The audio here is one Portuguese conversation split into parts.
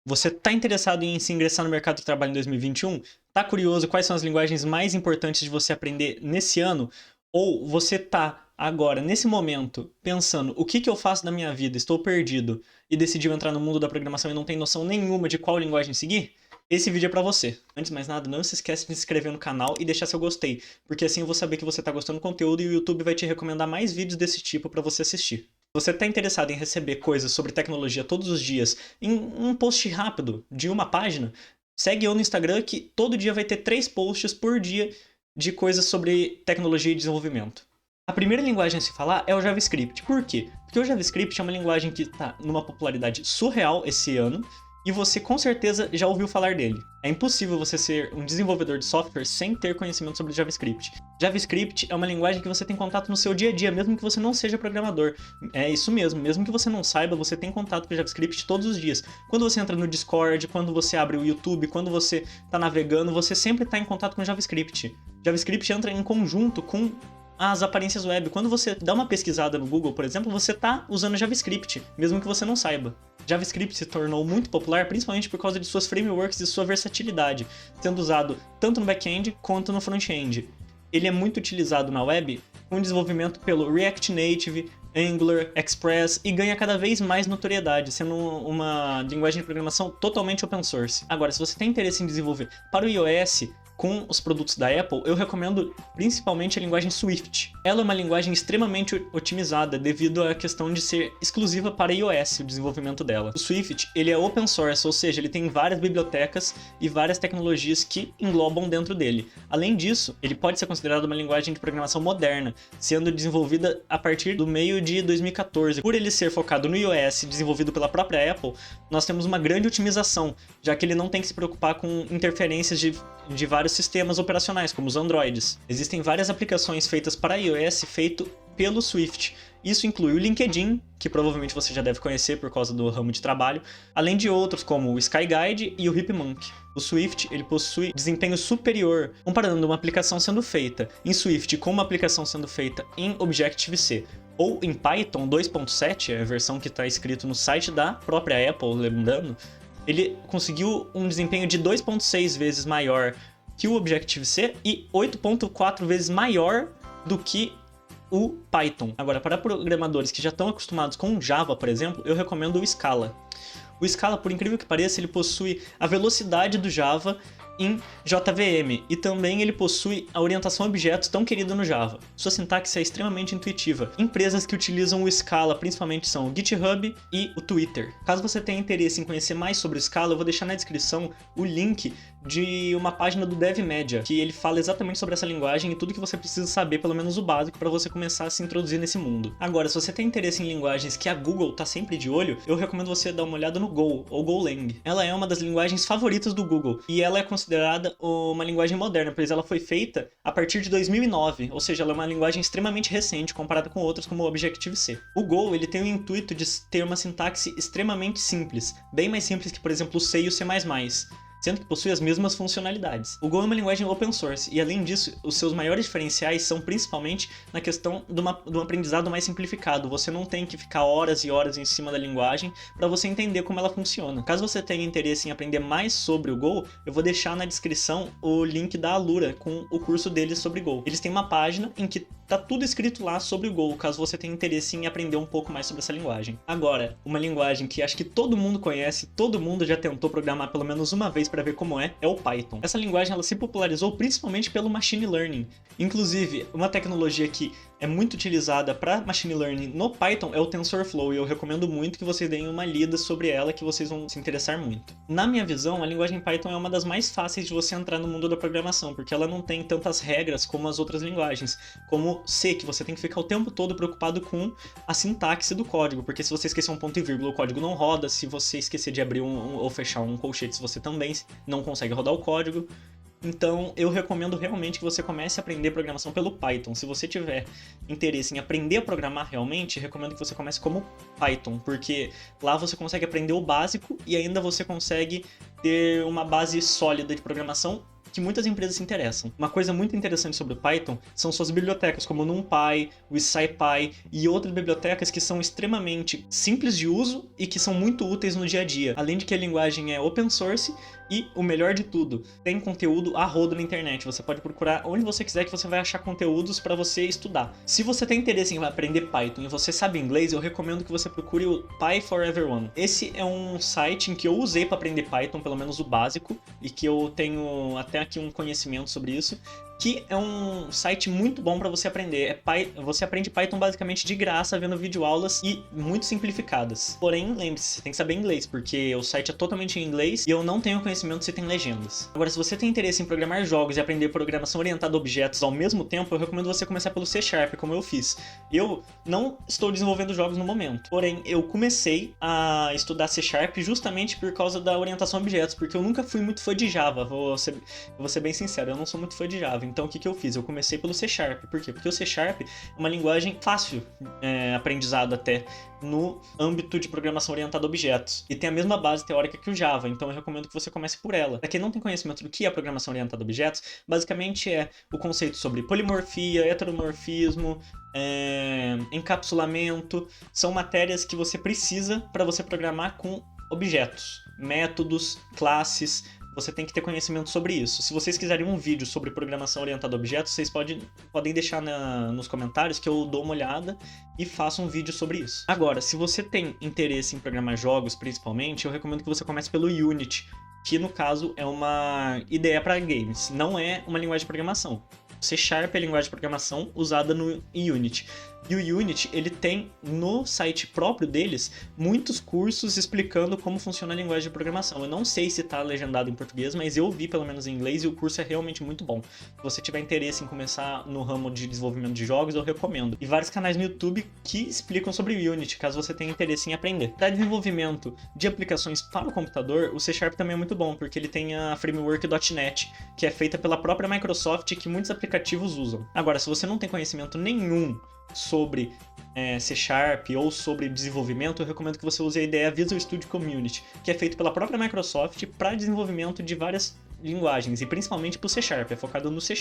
Você está interessado em se ingressar no mercado de trabalho em 2021? Está curioso quais são as linguagens mais importantes de você aprender nesse ano? Ou você está agora, nesse momento, pensando o que eu faço da minha vida, estou perdido e decidiu entrar no mundo da programação e não tem noção nenhuma de qual linguagem seguir? Esse vídeo é para você. Antes de mais nada, não se esqueça de se inscrever no canal e deixar seu gostei, porque assim eu vou saber que você está gostando do conteúdo e o YouTube vai te recomendar mais vídeos desse tipo para você assistir. Se você está interessado em receber coisas sobre tecnologia todos os dias em um post rápido de uma página, segue eu no Instagram que todo dia vai ter 3 posts por dia de coisas sobre tecnologia e desenvolvimento. A primeira linguagem a se falar é o JavaScript. Por quê? Porque o JavaScript é uma linguagem que está numa popularidade surreal esse ano e você com certeza já ouviu falar dele. É impossível você ser um desenvolvedor de software sem ter conhecimento sobre JavaScript. JavaScript é uma linguagem que você tem contato no seu dia a dia, mesmo que você não seja programador. É isso mesmo que você não saiba, você tem contato com JavaScript todos os dias. Quando você entra no Discord, quando você abre o YouTube, quando você está navegando, você sempre está em contato com JavaScript. JavaScript entra em conjunto com as aparências web. Quando você dá uma pesquisada no Google, por exemplo, você está usando JavaScript, mesmo que você não saiba. JavaScript se tornou muito popular principalmente por causa de suas frameworks e sua versatilidade, sendo usado tanto no back-end quanto no front-end. Ele é muito utilizado na web com desenvolvimento pelo React Native, Angular, Express e ganha cada vez mais notoriedade, sendo uma linguagem de programação totalmente open source. Agora, se você tem interesse em desenvolver para o iOS, com os produtos da Apple, eu recomendo principalmente a linguagem Swift. Ela é uma linguagem extremamente otimizada devido à questão de ser exclusiva para iOS, o desenvolvimento dela. O Swift, ele é open source, ou seja, ele tem várias bibliotecas e várias tecnologias que englobam dentro dele. Além disso, ele pode ser considerado uma linguagem de programação moderna, sendo desenvolvida a partir do meio de 2014. Por ele ser focado no iOS, desenvolvido pela própria Apple, nós temos uma grande otimização, já que ele não tem que se preocupar com interferências de vários sistemas operacionais, como os Androids. Existem várias aplicações feitas para iOS feito pelo Swift. Isso inclui o LinkedIn, que provavelmente você já deve conhecer por causa do ramo de trabalho, além de outros como o SkyGuide e o Hipmunk. O Swift ele possui desempenho superior, comparando uma aplicação sendo feita em Swift com uma aplicação sendo feita em Objective-C ou em Python 2.7, é a versão que está escrito no site da própria Apple, lembrando. Ele conseguiu um desempenho de 2.6 vezes maior que o Objective-C e 8.4 vezes maior do que o Python. Agora, para programadores que já estão acostumados com Java, por exemplo, eu recomendo o Scala. O Scala, por incrível que pareça, ele possui a velocidade do Java em JVM e também ele possui a orientação a objetos tão querida no Java. Sua sintaxe é extremamente intuitiva. Empresas que utilizam o Scala principalmente são o GitHub e o Twitter. Caso você tenha interesse em conhecer mais sobre o Scala, eu vou deixar na descrição o link de uma página do DevMedia, que ele fala exatamente sobre essa linguagem e tudo que você precisa saber, pelo menos o básico, para você começar a se introduzir nesse mundo. Agora, se você tem interesse em linguagens que a Google está sempre de olho, eu recomendo você dar uma olhada no Go, ou Golang. Ela é uma das linguagens favoritas do Google, e ela é considerada uma linguagem moderna, pois ela foi feita a partir de 2009, ou seja, ela é uma linguagem extremamente recente comparada com outras como o Objective-C. O Go ele tem o intuito de ter uma sintaxe extremamente simples, bem mais simples que, por exemplo, o C e o C++, sendo que possui as mesmas funcionalidades. O Go é uma linguagem open source e, além disso, os seus maiores diferenciais são principalmente na questão de um aprendizado mais simplificado. Você não tem que ficar horas e horas em cima da linguagem para você entender como ela funciona. Caso você tenha interesse em aprender mais sobre o Go, eu vou deixar na descrição o link da Alura com o curso deles sobre Go. Eles têm uma página em que tá tudo escrito lá sobre o Go, caso você tenha interesse em aprender um pouco mais sobre essa linguagem. Agora, uma linguagem que acho que todo mundo conhece, todo mundo já tentou programar pelo menos uma vez para ver como é o Python. Essa linguagem ela se popularizou principalmente pelo Machine Learning. Inclusive, uma tecnologia que é muito utilizada para Machine Learning no Python é o TensorFlow, e eu recomendo muito que vocês deem uma lida sobre ela, que vocês vão se interessar muito. Na minha visão, a linguagem Python é uma das mais fáceis de você entrar no mundo da programação, porque ela não tem tantas regras como as outras linguagens, como C, que você tem que ficar o tempo todo preocupado com a sintaxe do código, porque se você esquecer um ponto e vírgula, o código não roda, se você esquecer de abrir ou fechar um colchetes, você também não consegue rodar o código. Então, eu recomendo realmente que você comece a aprender programação pelo Python. Se você tiver interesse em aprender a programar realmente, recomendo que você comece como Python, porque lá você consegue aprender o básico e ainda você consegue ter uma base sólida de programação que muitas empresas se interessam. Uma coisa muito interessante sobre o Python são suas bibliotecas, como o NumPy, o SciPy e outras bibliotecas que são extremamente simples de uso e que são muito úteis no dia a dia. Além de que a linguagem é open source e, o melhor de tudo, tem conteúdo a rodo na internet. Você pode procurar onde você quiser que você vai achar conteúdos para você estudar. Se você tem interesse em aprender Python e você sabe inglês, eu recomendo que você procure o Py for Everyone. Esse é um site em que eu usei para aprender Python, pelo menos o básico, e que eu tenho até aqui um conhecimento sobre isso, que é um site muito bom para você aprender. Você aprende Python basicamente de graça, vendo videoaulas e muito simplificadas. Porém, lembre-se, você tem que saber inglês, porque o site é totalmente em inglês e eu não tenho conhecimento se tem legendas. Agora, se você tem interesse em programar jogos e aprender programação orientada a objetos ao mesmo tempo, eu recomendo você começar pelo C#, como eu fiz. Eu não estou desenvolvendo jogos no momento, porém, eu comecei a estudar C# justamente por causa da orientação a objetos, porque eu nunca fui muito fã de Java, vou ser bem sincero, eu não sou muito fã de Java. Então o que eu fiz? Eu comecei pelo C#. Por quê? Porque o C# é uma linguagem fácil, aprendizado até, no âmbito de programação orientada a objetos. E tem a mesma base teórica que o Java, então eu recomendo que você comece por ela. Para quem não tem conhecimento do que é programação orientada a objetos, basicamente é o conceito sobre polimorfia, heteromorfismo, encapsulamento. São matérias que você precisa para você programar com objetos, métodos, classes. Você tem que ter conhecimento sobre isso. Se vocês quiserem um vídeo sobre programação orientada a objetos, vocês podem deixar nos comentários que eu dou uma olhada e faço um vídeo sobre isso. Agora, se você tem interesse em programar jogos, principalmente, eu recomendo que você comece pelo Unity, que no caso é uma IDE para games, não é uma linguagem de programação. C# é a linguagem de programação usada no Unity. E o Unity, ele tem no site próprio deles muitos cursos explicando como funciona a linguagem de programação. Eu não sei se está legendado em português, mas eu vi pelo menos em inglês e o curso é realmente muito bom. Se você tiver interesse em começar no ramo de desenvolvimento de jogos, eu recomendo. E vários canais no YouTube que explicam sobre o Unity, caso você tenha interesse em aprender. Para desenvolvimento de aplicações para o computador, o C# também é muito bom, porque ele tem a framework .NET, que é feita pela própria Microsoft e que muitos aplicativos usam. Agora, se você não tem conhecimento nenhum sobre C# ou sobre desenvolvimento, eu recomendo que você use a IDE Visual Studio Community, que é feito pela própria Microsoft para desenvolvimento de várias linguagens, e principalmente para o C#, é focado no C#.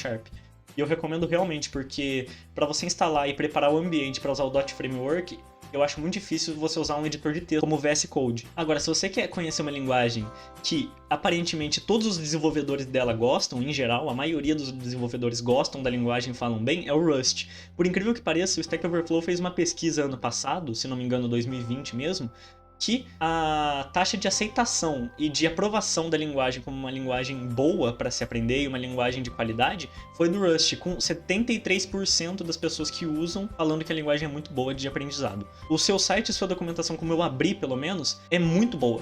E eu recomendo realmente, porque para você instalar e preparar o ambiente para usar o Dot Framework, eu acho muito difícil você usar um editor de texto como o VS Code. Agora, se você quer conhecer uma linguagem que aparentemente todos os desenvolvedores dela gostam, em geral, a maioria dos desenvolvedores gostam da linguagem e falam bem, é o Rust. Por incrível que pareça, o Stack Overflow fez uma pesquisa ano passado, se não me engano 2020 mesmo, que a taxa de aceitação e de aprovação da linguagem como uma linguagem boa para se aprender e uma linguagem de qualidade foi do Rust, com 73% das pessoas que usam falando que a linguagem é muito boa de aprendizado. O seu site e sua documentação, como eu abri pelo menos, é muito boa,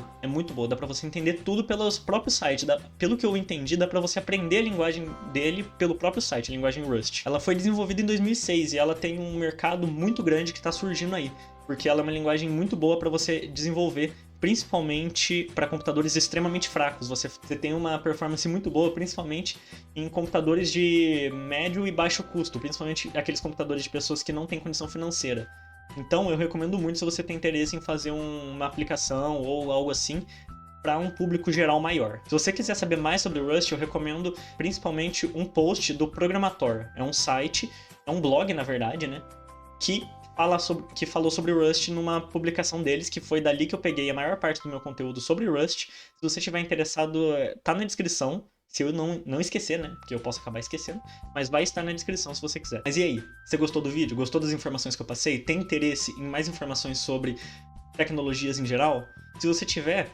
dá para você entender tudo pelos próprios sites, pelo que eu entendi, dá para você aprender a linguagem dele pelo próprio site, a linguagem Rust. Ela foi desenvolvida em 2006 e ela tem um mercado muito grande que está surgindo aí, porque ela é uma linguagem muito boa para você desenvolver, principalmente para computadores extremamente fracos. Você tem uma performance muito boa, principalmente em computadores de médio e baixo custo, principalmente aqueles computadores de pessoas que não têm condição financeira. Então eu recomendo muito se você tem interesse em fazer uma aplicação ou algo assim para um público geral maior. Se você quiser saber mais sobre o Rust, eu recomendo principalmente um post do Programator. É um site, é um blog na verdade, né, que falou sobre o Rust numa publicação deles, que foi dali que eu peguei a maior parte do meu conteúdo sobre Rust. Se você estiver interessado, tá na descrição, se eu não esquecer, né, porque eu posso acabar esquecendo, mas vai estar na descrição se você quiser. Mas e aí, você gostou do vídeo? Gostou das informações que eu passei? Tem interesse em mais informações sobre tecnologias em geral? Se você tiver,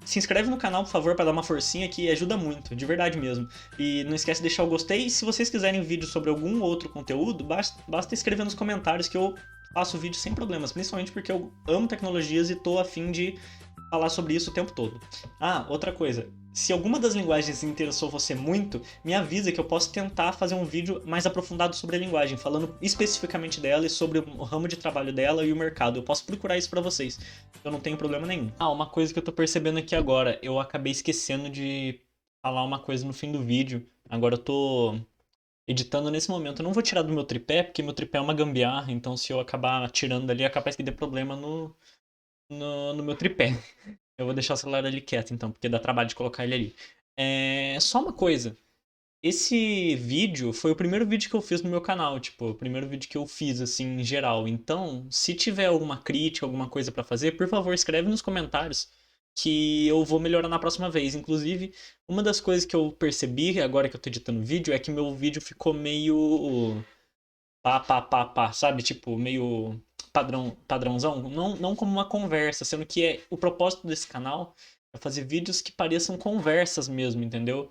se inscreve no canal, por favor, para dar uma forcinha que ajuda muito, de verdade mesmo. E não esquece de deixar o gostei. E se vocês quiserem vídeo sobre algum outro conteúdo, basta escrever nos comentários que eu faço vídeo sem problemas. Principalmente porque eu amo tecnologias e tô a fim de falar sobre isso o tempo todo. Ah, outra coisa. Se alguma das linguagens interessou você muito, me avisa que eu posso tentar fazer um vídeo mais aprofundado sobre a linguagem, falando especificamente dela e sobre o ramo de trabalho dela e o mercado. Eu posso procurar isso pra vocês. Eu não tenho problema nenhum. Ah, uma coisa que eu tô percebendo aqui agora. Eu acabei esquecendo de falar uma coisa no fim do vídeo. Agora eu tô editando nesse momento. Eu não vou tirar do meu tripé, porque meu tripé é uma gambiarra. Então se eu acabar tirando dali, é capaz que dê problema no meu tripé. Eu vou deixar o celular ali quieto, então, porque dá trabalho de colocar ele ali. Só uma coisa. Esse vídeo foi o primeiro vídeo que eu fiz no meu canal, tipo, o primeiro vídeo que eu fiz, assim, em geral. Então, se tiver alguma crítica, alguma coisa pra fazer, por favor, escreve nos comentários que eu vou melhorar na próxima vez. Inclusive, uma das coisas que eu percebi agora que eu tô editando o vídeo é que meu vídeo ficou meio pá, sabe? Tipo, meio padrãozão. Não como uma conversa, sendo que o propósito desse canal é fazer vídeos que pareçam conversas mesmo, entendeu?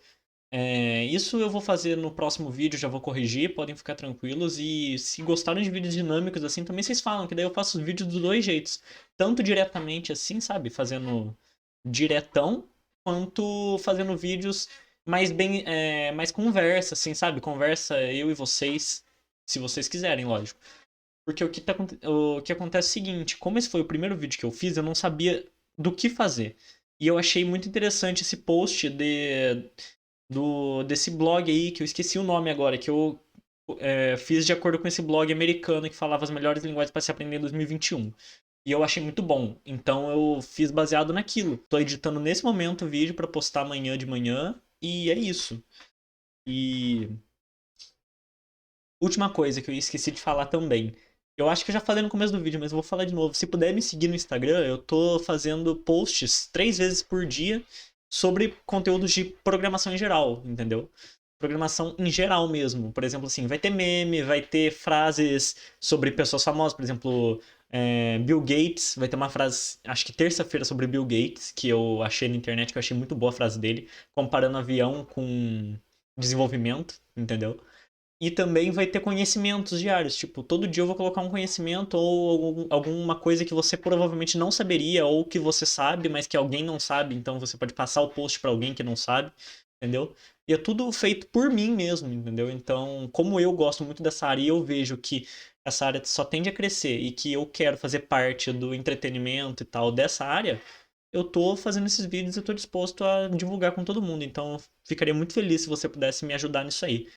Isso eu vou fazer no próximo vídeo, já vou corrigir, podem ficar tranquilos. E se gostaram de vídeos dinâmicos assim, também vocês falam, que daí eu faço os vídeos dos dois jeitos. Tanto diretamente assim, sabe? Fazendo diretão, quanto fazendo vídeos mais conversa, assim, sabe? Conversa eu e vocês, se vocês quiserem, lógico. Porque o que acontece é o seguinte, como esse foi o primeiro vídeo que eu fiz, eu não sabia do que fazer. E eu achei muito interessante esse post desse blog aí, que eu esqueci o nome agora, que eu fiz de acordo com esse blog americano que falava as melhores linguagens para se aprender em 2021. E eu achei muito bom. Então eu fiz baseado naquilo. Tô editando nesse momento o vídeo para postar amanhã de manhã. E é isso. E última coisa que eu esqueci de falar também. Eu acho que eu já falei no começo do vídeo, mas eu vou falar de novo. Se puder me seguir no Instagram, eu tô fazendo posts 3 vezes por dia sobre conteúdos de programação em geral, entendeu? Programação em geral mesmo. Por exemplo, assim, vai ter meme, vai ter frases sobre pessoas famosas, por exemplo, Bill Gates. Vai ter uma frase, acho que terça-feira, sobre Bill Gates, que eu achei na internet, que eu achei muito boa a frase dele, comparando avião com desenvolvimento, entendeu? E também vai ter conhecimentos diários. Tipo, todo dia eu vou colocar um conhecimento ou alguma coisa que você provavelmente não saberia, ou que você sabe, mas que alguém não sabe. Então você pode passar o post para alguém que não sabe, entendeu? E é tudo feito por mim mesmo, entendeu? Então, como eu gosto muito dessa área e eu vejo que essa área só tende a crescer e que eu quero fazer parte do entretenimento e tal dessa área, eu tô fazendo esses vídeos e eu tô disposto a divulgar com todo mundo. Então, eu ficaria muito feliz se você pudesse me ajudar nisso aí.